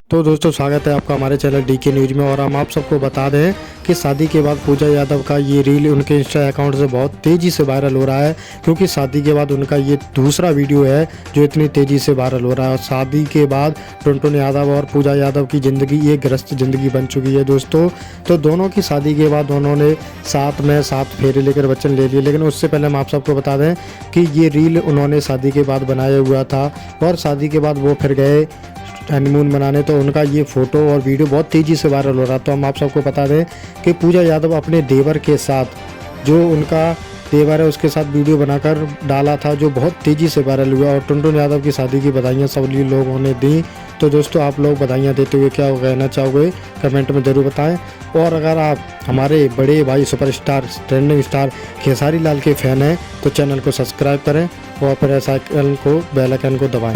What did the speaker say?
तो दोस्तों स्वागत है आपका हमारे चैनल डीके न्यूज़ में। और हम आप सबको बता दें कि शादी के बाद पूजा यादव का ये रील उनके इंस्टा अकाउंट से बहुत तेज़ी से वायरल हो रहा है, क्योंकि शादी के बाद उनका ये दूसरा वीडियो है जो इतनी तेज़ी से वायरल हो रहा है। और शादी के बाद टुनटुन यादव और पूजा यादव की ज़िंदगी ये ग्रस्त ज़िंदगी बन चुकी है दोस्तों। तो दोनों की शादी के बाद दोनों ने साथ में 7 फेरे लेकर वचन ले लिए, लेकिन उससे पहले हम आप सबको बता दें कि ये रील उन्होंने शादी के बाद बनाया हुआ था और शादी के बाद वो फिर गए हनीमून मनाने, तो उनका ये फ़ोटो और वीडियो बहुत तेज़ी से वायरल हो रहा। तो हम आप सबको बता दें कि पूजा यादव अपने देवर के साथ, जो उनका देवर है उसके साथ वीडियो बनाकर डाला था, जो बहुत तेज़ी से वायरल हुआ। और टुनटुन यादव की शादी की बधाइयाँ सभी लोगों ने दी। तो दोस्तों आप लोग बधाइयाँ देते हुए क्या कहना चाहोगे कमेंट में ज़रूर बताएं। और अगर आप हमारे बड़े भाई superstar trending star Khesari Lal के फ़ैन हैं तो चैनल को सब्सक्राइब करें और प्रेस आइकन को बेल आइकन को दबाएं।